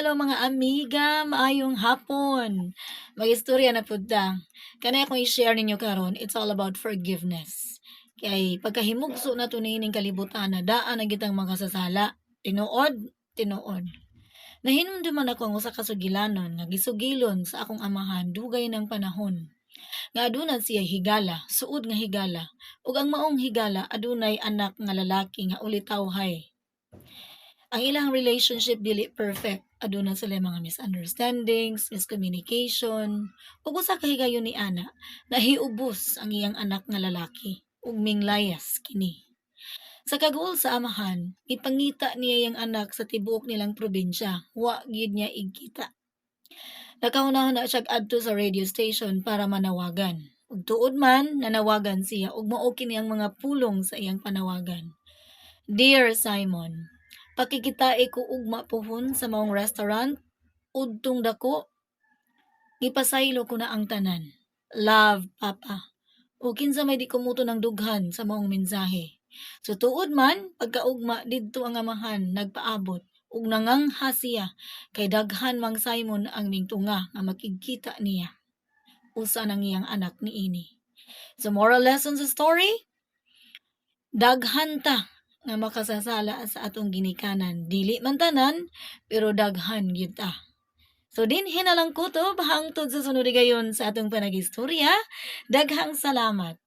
hello mga amiga, maayong hapon. Magistorya na pud ta. Kanay akong i-share ninyo karon, it's all about forgiveness. Kay pagkahimugso na ning kalibutan na daan na gitang makasasala. Tinuod. Nahinumduman ako ang usa ka sugilanon nga gisugilon sa akong amahan dugay ng panahon. Nga aduna siya higala, suod nga higala, ug ang maong higala adunay anak nga lalaki nga ulitawhay. Ang ilang relationship dili perfect. Aduna sila mga misunderstandings, miscommunication, ug usa ka higayon ni ana, nahiubos ang iyang anak nga lalaki ug minglayas kini. Sa kagul sa amahan, ipangita niya yang anak sa tibuok nilang probinsya, wa gyud niya igkita. Nakaunahon na siya adto sa radio station para manawagan. Ug tuod man, nanawagan siya ug mao kini ang mga pulong sa iyang panawagan. Dear Simon, pakikitae ko ugma pohon sa maong restaurant, udtong dako, gipasaylo ko na ang tanan. Love, Papa. O kinsa may di kumuto ng dughan sa maong mensahe. So tuod man, pagkaugma didto ang amahan nagpaabot ug nangangha siya kay daghan mang Simon ang mingtunga nga makigkita niya. Usa nang iyang anak niini. So moral lesson sa story, daghan ta nga makasasala sa atong ginikanan. Dili man tanan, pero daghan gyud ta. So dinhi na lang ko to, hangtod sa sunod gayon sa atong panagistorya. Daghang salamat.